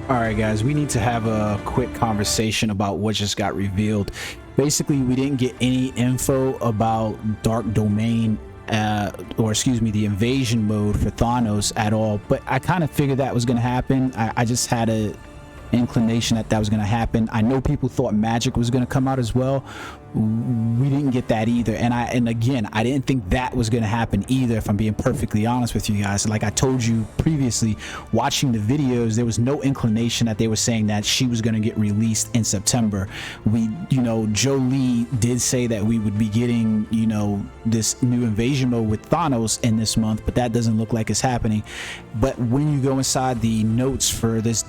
All right, guys, we need to have a quick conversation about what just got revealed. Basically, we didn't get any info about Dark Domain, or excuse me, the invasion mode for Thanos at all. But I kind of figured that was going to happen. I just had a inclination that was going to happen. I know people thought Magik was going to come out as well. We didn't get that either, and again, I didn't think that was going to happen either, if I'm being perfectly honest with you guys. Like I told you previously, watching the videos, there was no inclination that they were saying that she was going to get released in September. Joe Lee did say that we would be getting, this new invasion mode with Thanos in this month, but that doesn't look like it's happening. But when you go inside the notes for this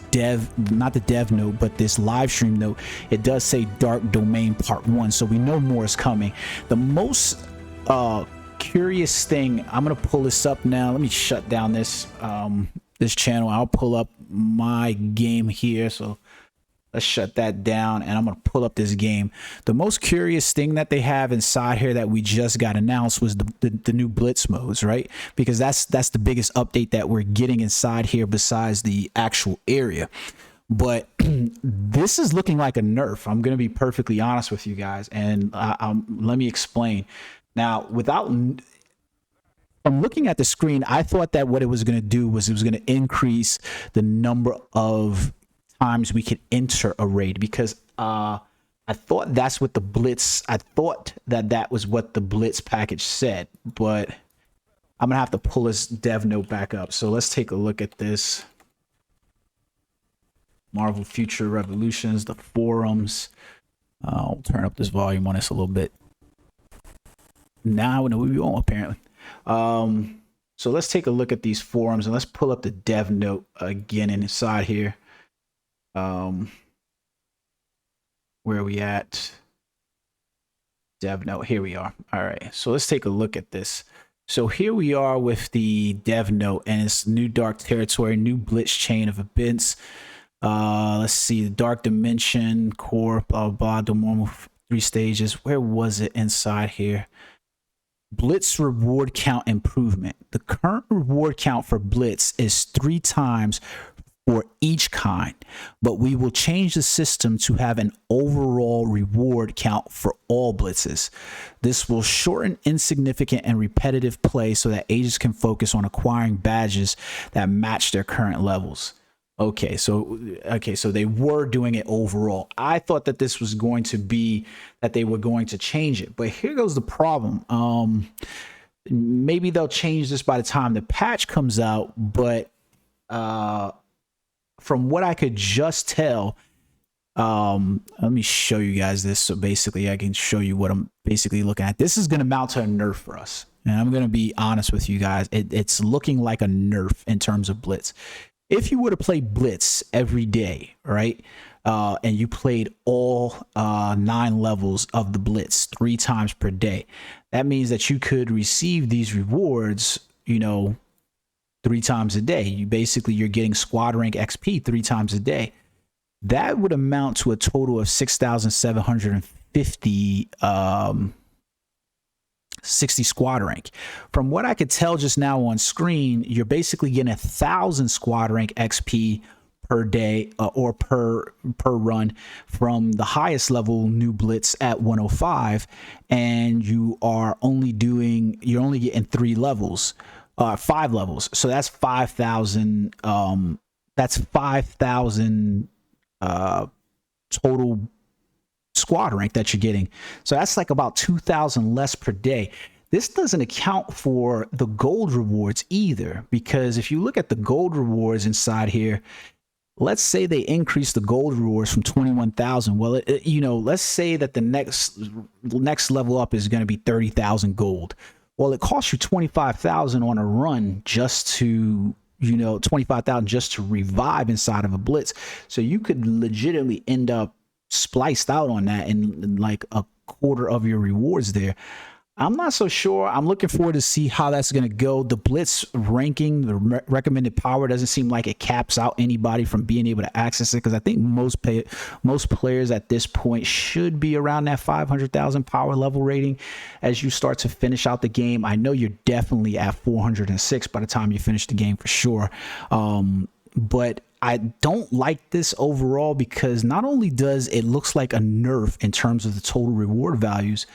not the dev note, but this live stream note, it does say Dark Domain Part 1, so we know more is coming. The most curious thing, I'm gonna pull this up now. Let me shut down this channel. I'll pull up my game here, so let's shut that down, and I'm gonna pull up this game. The most curious thing that they have inside here that we just got announced was the new Blitz modes, right? Because that's the biggest update that we're getting inside here besides the actual area. But this is looking like a nerf. I'm going to be perfectly honest with you guys, and let me explain. Now, from looking at the screen, I thought that what it was going to do was it was going to increase the number of times we could enter a raid, because I thought that's what the Blitz, I thought that was what the Blitz package said, but I'm going to have to pull this dev note back up. So let's take a look at this. Marvel Future Revolutions, the forums. I'll turn up this volume on this a little bit. Now we won't, apparently. So let's take a look at these forums, and let's pull up the dev note again inside here. Where are we at? Dev note, here we are. All right, so let's take a look at this. So here we are with the dev note, and it's new dark territory, new Blitz chain of events. Let's see, the dark dimension core, blah blah, the normal 3 stages. Where was it inside here? Blitz reward count improvement. The current reward count for Blitz is 3 times for each kind, but we will change the system to have an overall reward count for all Blitzes. This will shorten insignificant and repetitive play so that agents can focus on acquiring badges that match their current levels. Okay, so they were doing it overall. I thought that this was going to be that they were going to change it, but here goes the problem. Maybe they'll change this by the time the patch comes out, but from what I could just tell, let me show you guys this. So basically, I can show you what I'm basically looking at. This is going to mount to a nerf for us, and I'm going to be honest with you guys. It's looking like a nerf in terms of Blitz. If you were to play Blitz every day, right, and you played all 9 levels of the Blitz 3 times per day, that means that you could receive these rewards, 3 times a day. You're getting squad rank XP 3 times a day. That would amount to a total of 6,750 60 squad rank. From what I could tell just now on screen, you're basically getting 1,000 squad rank XP per day or per run from the highest level new Blitz at 105, and you're only getting 3 levels, 5 levels. So that's 5,000. That's 5,000 total squad rank that you're getting. So that's like about 2,000 less per day. This doesn't account for the gold rewards either, because if you look at the gold rewards inside here, let's say they increase the gold rewards from 21,000. Well, let's say that the next level up is going to be 30,000 gold. Well, it costs you 25,000 on a run just to 25,000 just to revive inside of a Blitz. So you could legitimately end up spliced out on that and like a quarter of your rewards there. I'm not so sure. I'm looking forward to see how that's going to go. The Blitz ranking, the recommended power, doesn't seem like it caps out anybody from being able to access it, because I think most players at this point should be around that 500,000 power level rating as you start to finish out the game. I know you're definitely at 406 by the time you finish the game for sure. But I don't like this overall because not only does it looks like a nerf in terms of the total reward values,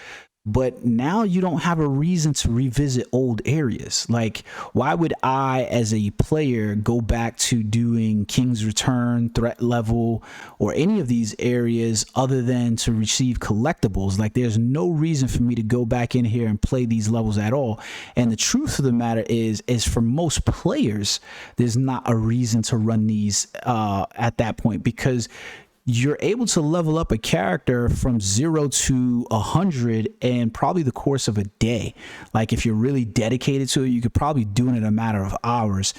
but now you don't have a reason to revisit old areas. Like, why would I as a player go back to doing King's Return, threat level, or any of these areas other than to receive collectibles? Like, there's no reason for me to go back in here and play these levels at all. And the truth of the matter is for most players, there's not a reason to run these at that point, because you're able to level up a character from 0 to 100 in probably the course of a day. Like, if you're really dedicated to it, you could probably do it in a matter of hours.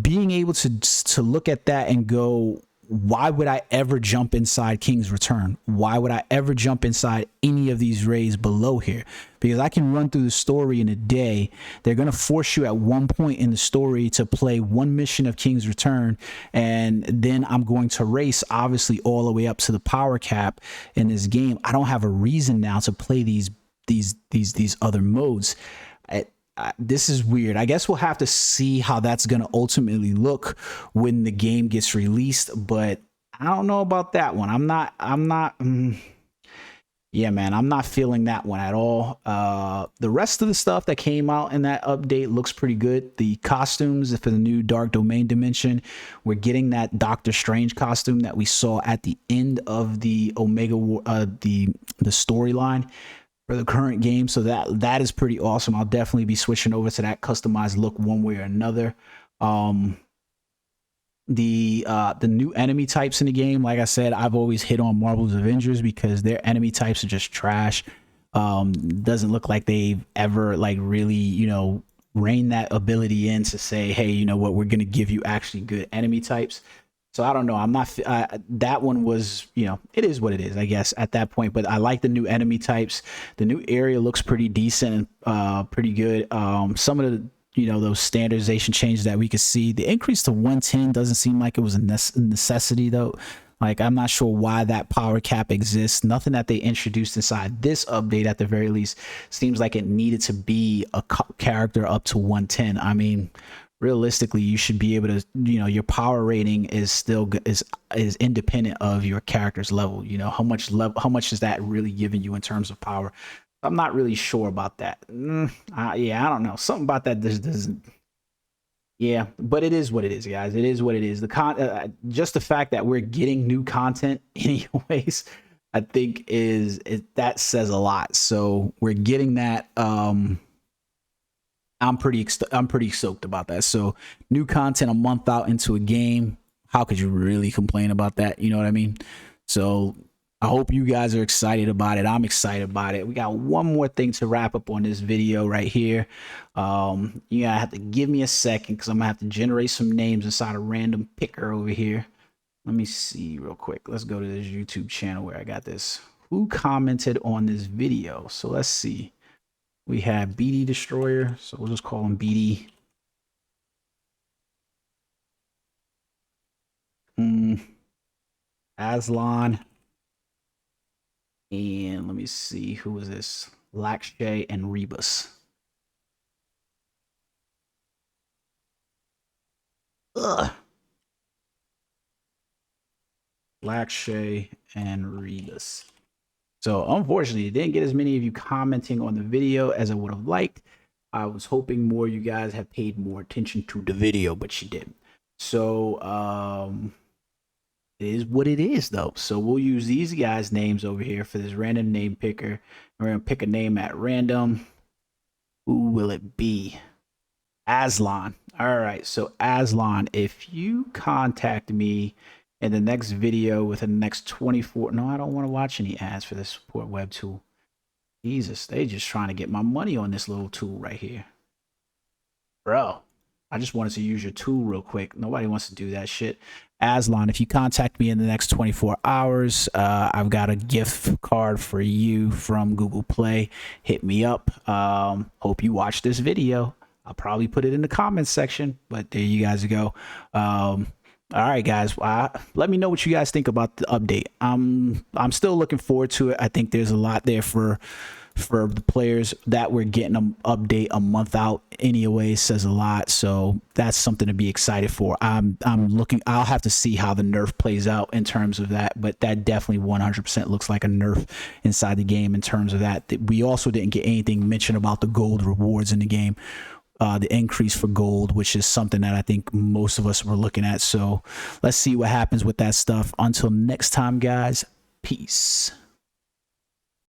Being able to look at that and go, why would I ever jump inside King's Return? Why would I ever jump inside any of these raids below here? Because I can run through the story in a day. They're going to force you at one point in the story to play one mission of King's Return, and then I'm going to race obviously all the way up to the power cap in this game. I don't have a reason now to play these other modes. This is weird. I guess we'll have to see how that's going to ultimately look when the game gets released, but I don't know about that one. Yeah, man, I'm not feeling that one at all. The rest of the stuff that came out in that update looks pretty good. The costumes for the new Dark Domain dimension, we're getting that Doctor Strange costume that we saw at the end of the Omega War, the storyline for the current game. So that is pretty awesome. I'll definitely be switching over to that customized look one way or another. The new enemy types in the game, like I said, I've always hit on Marvel's Avengers because their enemy types are just trash. Doesn't look like they've ever like really, you know, reined that ability in to say, hey, you know what, we're gonna give you actually good enemy types. So I don't know. I'm not. That one was, you know, it is what it is, I guess, at that point. But I like the new enemy types. The new area looks pretty decent and pretty good. Some of the, you know, those standardization changes that we could see. The increase to 110 doesn't seem like it was a necessity, though. Like, I'm not sure why that power cap exists. Nothing that they introduced inside this update, at the very least, seems like it needed to be a character up to 110. I mean, realistically, you should be able to, you know, your power rating is still is independent of your character's level. You know, how much is that really giving you in terms of power? I'm not really sure about that. Yeah, I don't know. Something about that just doesn't. Yeah, but it is what it is, guys. It is what it is. Just the fact that we're getting new content anyways, I think that says a lot. So we're getting that. I'm pretty stoked about that. So new content a month out into a game, how could you really complain about that? You know what I mean? So I hope you guys are excited about it. I'm excited about it. We got one more thing to wrap up on this video right here. You gotta have to give me a second because I'm gonna have to generate some names inside a random picker over here. Let me see real quick. Let's go to this YouTube channel where I got this. Who commented on this video? So let's see. We have BD Destroyer, so we'll just call him BD. Aslan. And let me see, who is this? Lakshay and Rebus. Ugh. Lakshay and Rebus. So unfortunately, it didn't get as many of you commenting on the video as I would have liked. I was hoping more you guys have paid more attention to the video, but you didn't. So it is what it is, though. So we'll use these guys' names over here for this random name picker. We're gonna pick a name at random. Who will it be? Aslan. All right, so Aslan, if you contact me in the next video within the next 24, no, I don't want to watch any ads for this support web tool. Jesus, they just trying to get my money on this little tool right here. Bro, I just wanted to use your tool real quick. Nobody wants to do that shit. Aslan, if you contact me in the next 24 hours, I've got a gift card for you from Google Play. Hit me up. Hope you watch this video. I'll probably put it in the comments section, but there you guys go. All right, guys. Let me know what you guys think about the update. I'm still looking forward to it. I think there's a lot there for for the players that we're getting an update a month out anyway says a lot. So that's something to be excited for. I'm looking, I'll have to see how the nerf plays out in terms of that, but that definitely 100% looks like a nerf inside the game in terms of that. We also didn't get anything mentioned about the gold rewards in the game, the increase for gold, which is something that I think most of us were looking at. So let's see what happens with that stuff. Until next time, guys, peace.